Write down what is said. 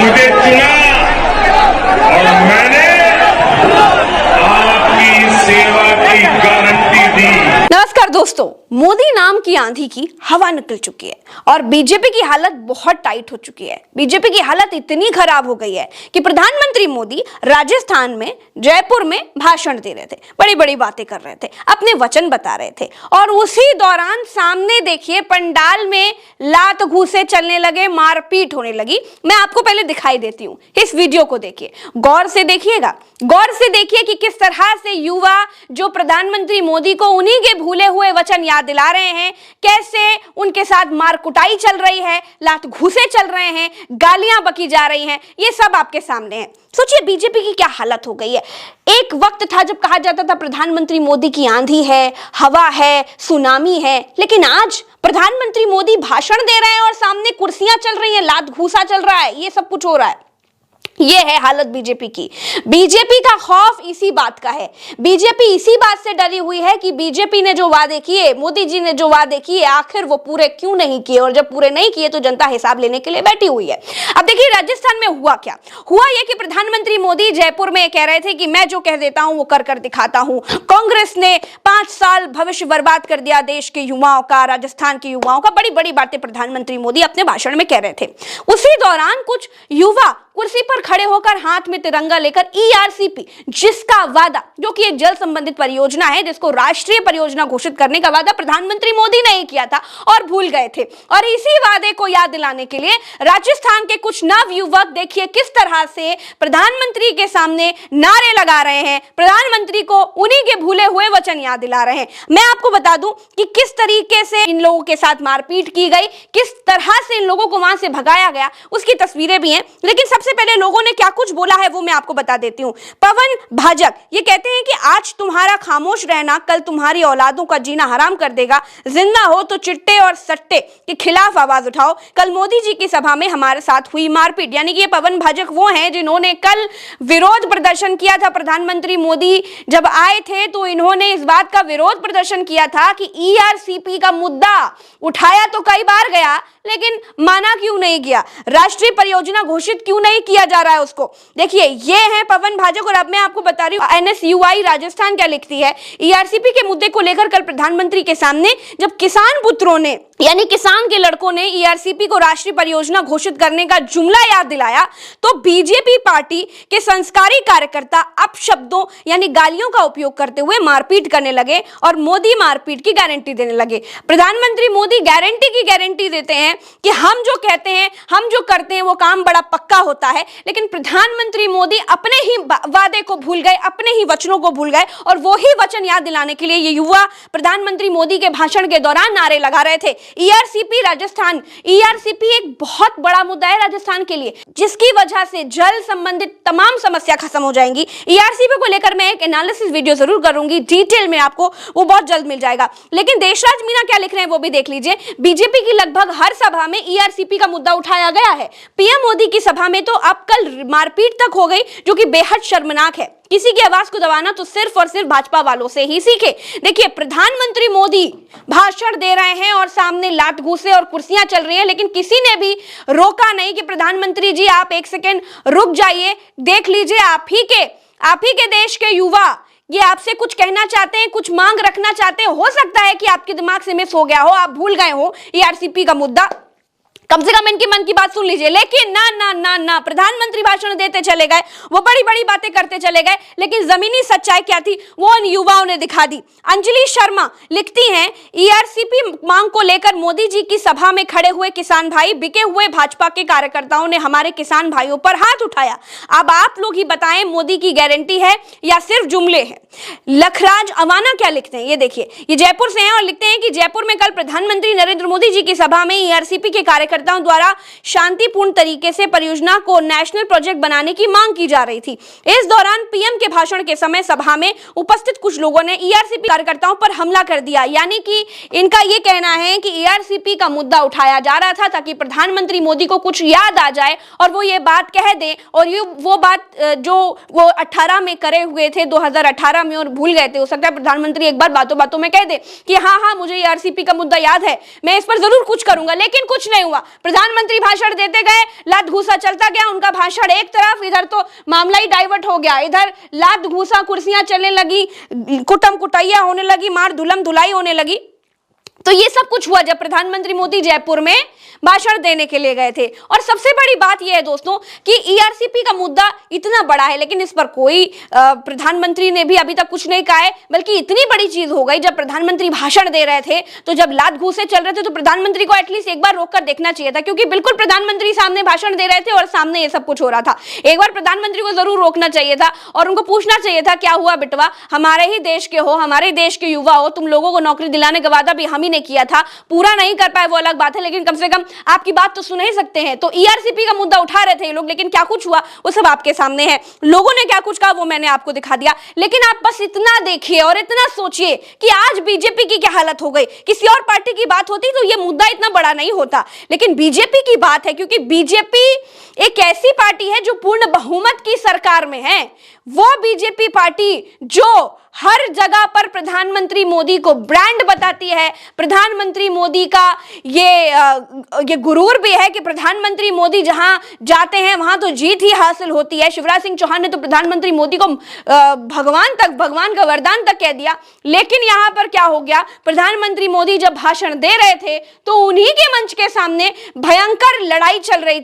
मुझे चुना और मैंने आपकी सेवा की गारंटी दी। नमस्कार दोस्तों, मोदी नाम की आंधी की हवा निकल चुकी है और बीजेपी की हालत बहुत टाइट हो चुकी है। बीजेपी की हालत इतनी खराब हो गई है कि प्रधानमंत्री मोदी राजस्थान में जयपुर में भाषण दे रहे थे, बड़ी बड़ी बातें कर रहे थे, अपने वचन बता रहे थे और उसी दौरान सामने देखिए पंडाल में लात घूंसे चलने लगे, मारपीट होने लगी। मैं आपको पहले दिखाई देती हूँ, इस वीडियो को देखिए, गौर से देखिएगा, गौर से देखिए कि किस तरह से युवा जो प्रधानमंत्री मोदी को उन्हीं के भूले हुए वचन याद दिला रहे हैं, कैसे उनके साथ मार कुटाई चल रही है, लात घूंसे चल रहे हैं, गालियां बकी जा रही हैं, ये सब आपके सामने है। सोचिए बीजेपी की क्या हालत हो गई है। एक वक्त था जब कहा जाता था प्रधानमंत्री मोदी की आंधी है, हवा है, सुनामी है, लेकिन आज प्रधानमंत्री मोदी भाषण दे रहे हैं और सामने कुर्सियां चल रही हैं, लात घूंसा चल रहा है, ये सब कुछ हो रहा है। ये है हालत बीजेपी की। बीजेपी का खौफ इसी बात का है। बीजेपी इसी बात से डरी हुई है कि बीजेपी ने जो वादे किए, मोदी जी ने जो वादे किए, आखिर वो पूरे क्यों नहीं किए, और जब पूरे नहीं किए तो जनता हिसाब लेने के लिए बैठी हुई है। अब देखिए राजस्थान में हुआ क्या हुआ, ये कि प्रधानमंत्री मोदी जयपुर में कह रहे थे कि मैं जो कह देता हूं वो कर कर दिखाता हूं। कांग्रेस ने 5 साल भविष्य बर्बाद कर दिया देश के युवाओं का, राजस्थान के युवाओं का, बड़ी बड़ी बातें प्रधानमंत्री मोदी अपने भाषण में कह रहे थे। उसी दौरान कुछ युवा कुर्सी पर खड़े होकर हाथ में तिरंगा लेकर ईआरसीपी, जिसका वादा, जो कि एक जल संबंधित परियोजना है, जिसको राष्ट्रीय परियोजना घोषित करने का वादा प्रधानमंत्री मोदी ने ही किया था और भूल गए थे, और इसी वादे को याद दिलाने के लिए राजस्थान के कुछ नव युवक देखिए किस तरह से प्रधानमंत्री के सामने नारे लगा रहे हैं, प्रधानमंत्री को उन्हीं के भूले हुए वचन याद दिला रहे हैं। मैं आपको बता दूं कि किस तरीके से इन लोगों के साथ मारपीट की गई, किस तरह से इन लोगों को वहां से भगाया गया, उसकी तस्वीरें भी हैं। लेकिन सबसे पहले लोगों ने क्या कुछ बोला है वो मैं आपको बता देती हूं। पवन भाजक ये कहते हैं कि आज तुम्हारा खामोश रहना कल तुम्हारी औलादों का जीना हराम कर देगा। जिंदा हो तो चिट्टे और सट्टे के खिलाफ आवाज उठाओ। कल मोदी जी की सभा में हमारे साथ हुई मारपीट, यानी कि ये पवन भाजक वो हैं जिन्होंने कल विरोध प्रदर्शन किया था। प्रधानमंत्री मोदी जब आए थे तो इन्होंने इस बात का विरोध प्रदर्शन किया था कि ईआरसीपी का मुद्दा उठाया तो कई बार गया, लेकिन माना क्यों नहीं गया, राष्ट्रीय परियोजना घोषित क्यों नहीं किया जा रहा है उसको। देखिए ये है पवन भाजक। और अब मैं आपको बता रही हूं एनएसयूआई राजस्थान क्या लिखती है। ईआरसीपी के मुद्दे को लेकर कल प्रधानमंत्री के सामने जब किसान पुत्रों ने, यानी किसान के लड़कों ने ईआरसीपी को राष्ट्रीय परियोजना घोषित करने का जुमला याद दिलाया, तो बीजेपी पार्टी के संस्कारी कार्यकर्ता अपशब्दों यानी गालियों का उपयोग करते हुए मारपीट करने लगे और मोदी मारपीट की गारंटी देने लगे। प्रधानमंत्री मोदी गारंटी देते हैं कि हम जो कहते हैं, हम जो करते हैं वो काम बड़ा पक्का होता है, लेकिन प्रधानमंत्री मोदी अपने ही वादे को भूल गए, अपने ही वचनों को भूल गए, और वो ही वचन याद दिलाने के लिए ये युवा प्रधानमंत्री मोदी के भाषण के दौरान नारे लगा रहे थे। ईआरसीपी राजस्थान, ईआरसीपी एक बहुत बड़ा मुद्दा है राजस्थान के लिए, जिसकी वजह से जल संबंधित तमाम समस्या खत्म हो जाएंगी। ईआरसीपी को लेकर मैं एक एनालिसिस वीडियो जरूर करूंगी, डिटेल में आपको वो बहुत जल्द मिल जाएगा। लेकिन देशराज मीना क्या लिख रहे हैं वो भी देख लीजिए। बीजेपी की लगभग हर सभा में ईआरसीपी का मुद्दा उठाया गया है। पीएम मोदी की सभा में तो अब कल मारपीट तक हो गई, जो कि बेहद शर्मनाक है। किसी की आवाज को दबाना तो सिर्फ और सिर्फ भाजपा वालों से ही सीखे। देखिए प्रधानमंत्री मोदी भाषण दे रहे हैं और सामने लात घूंसे और कुर्सियां चल रही हैं, लेकिन किसी ने भी रोका नहीं कि प्रधानमंत्री जी आप एक सेकेंड रुक जाइए, देख लीजिए आप ही के देश के युवा ये आपसे कुछ कहना चाहते हैं, कुछ मांग रखना चाहते हैं। हो सकता है कि आपके दिमाग से मिस हो गया हो, आप भूल गए हो ईआरसीपी का मुद्दा, कम से कम इनकी मन की बात सुन लीजिए। लेकिन ना ना ना ना, प्रधानमंत्री भाषण देते चले गए, वो बड़ी बड़ी बातें करते चले गए, लेकिन जमीनी सच्चाई क्या थी वो इन युवाओं ने दिखा दी। अंजलि शर्मा लिखती हैं, ईआरसीपी मांग को लेकर मोदी जी की सभा में खड़े हुए किसान भाई, बिके हुए भाजपा के कार्यकर्ताओं ने हमारे किसान भाइयों पर हाथ उठाया। अब आप लोग ही बताएं मोदी की गारंटी है या सिर्फ जुमले हैं। लखराज अवाना क्या लिखते हैं, ये देखिए, ये जयपुर से हैं और लिखते हैं कि जयपुर में कल प्रधानमंत्री नरेंद्र मोदी जी की सभा में ईआरसीपी के कार्यकर्ता द्वारा शांतिपूर्ण तरीके से परियोजना को नेशनल प्रोजेक्ट बनाने की मांग की जा रही थी। इस दौरान पीएम के भाषण के समय सभा में उपस्थित कुछ लोगों ने ईआरसीपी कार्यकर्ताओं पर हमला कर दिया। यानी कि इनका यह कहना है कि ईआरसीपी का मुद्दा उठाया जा रहा था ताकि प्रधानमंत्री मोदी को कुछ याद आ जाए और वो ये बात कह दें, और ये वो बात जो वो 18 में करे हुए थे, 2018 में, और भूल गए थे। हो सकता है प्रधानमंत्री एक बार बातों बातों में कह दे कि हाँ हाँ मुझे ईआरसीपी का मुद्दा याद है, मैं इस पर जरूर कुछ करूंगा, लेकिन कुछ नहीं हुआ। प्रधानमंत्री भाषण देते गए, लात घूसा चलता गया, उनका भाषण एक तरफ, इधर तो मामला ही डाइवर्ट हो गया, इधर लात घूसा, कुर्सियां चलने लगी, कुटम कुटैया होने लगी, मार धुलम धुलाई होने लगी। तो ये सब कुछ हुआ जब प्रधानमंत्री मोदी जयपुर में भाषण देने के लिए गए थे। और सबसे बड़ी बात यह है दोस्तों कि ईआरसीपी का मुद्दा इतना बड़ा है, लेकिन इस पर कोई प्रधानमंत्री ने भी अभी तक कुछ नहीं कहा है, बल्कि इतनी बड़ी चीज हो गई जब प्रधानमंत्री भाषण दे रहे थे, तो जब लात घूसे चल रहे थे, तो प्रधानमंत्री को एटलीस्ट एक बार रोककर देखना चाहिए था, क्योंकि बिल्कुल प्रधानमंत्री सामने भाषण दे रहे थे और सामने ये सब कुछ हो रहा था। एक बार प्रधानमंत्री को जरूर रोकना चाहिए था और उनको पूछना चाहिए था, क्या हुआ बिटवा, हमारे ही देश के हो, हमारे देश के युवा हो, तुम लोगों को नौकरी दिलाने का वादा भी हम ही ने किया था, पूरा नहीं कर पाए वो अलग बात है, लेकिन कम से कम आपकी बात तो सुन ही सकते हैं। तो ईआरसीपी का मुद्दा उठा रहे थे ये लोग, लेकिन क्या कुछ हुआ वो सब आपके सामने है। लोगों ने क्या कुछ कहा वो मैंने आपको दिखा दिया, लेकिन आप बस इतना देखिए और इतना सोचिए कि आज बीजेपी की क्या हालत हो गई। किसी और पार्टी की बात होती तो ये मुद्दा इतना बड़ा नहीं होता, लेकिन बीजेपी की बात है, क्योंकि बीजेपी एक ऐसी पार्टी है जो पूर्ण बहुमत की सरकार में है। वो बीजेपी पार्टी जो हर जगह पर प्रधानमंत्री मोदी को ब्रांड बताती है, प्रधानमंत्री मोदी का ये गुरूर भी है कि प्रधानमंत्री मोदी जहां जाते हैं वहां तो जीत ही हासिल होती है। शिवराज सिंह चौहान ने तो प्रधानमंत्री मोदी को भगवान का वरदान तक कह दिया। लेकिन यहां पर क्या हो गया, प्रधानमंत्री मोदी जब भाषण दे रहे थे तो उन्हीं के मंच के सामने भयंकर लड़ाई चल रही थी।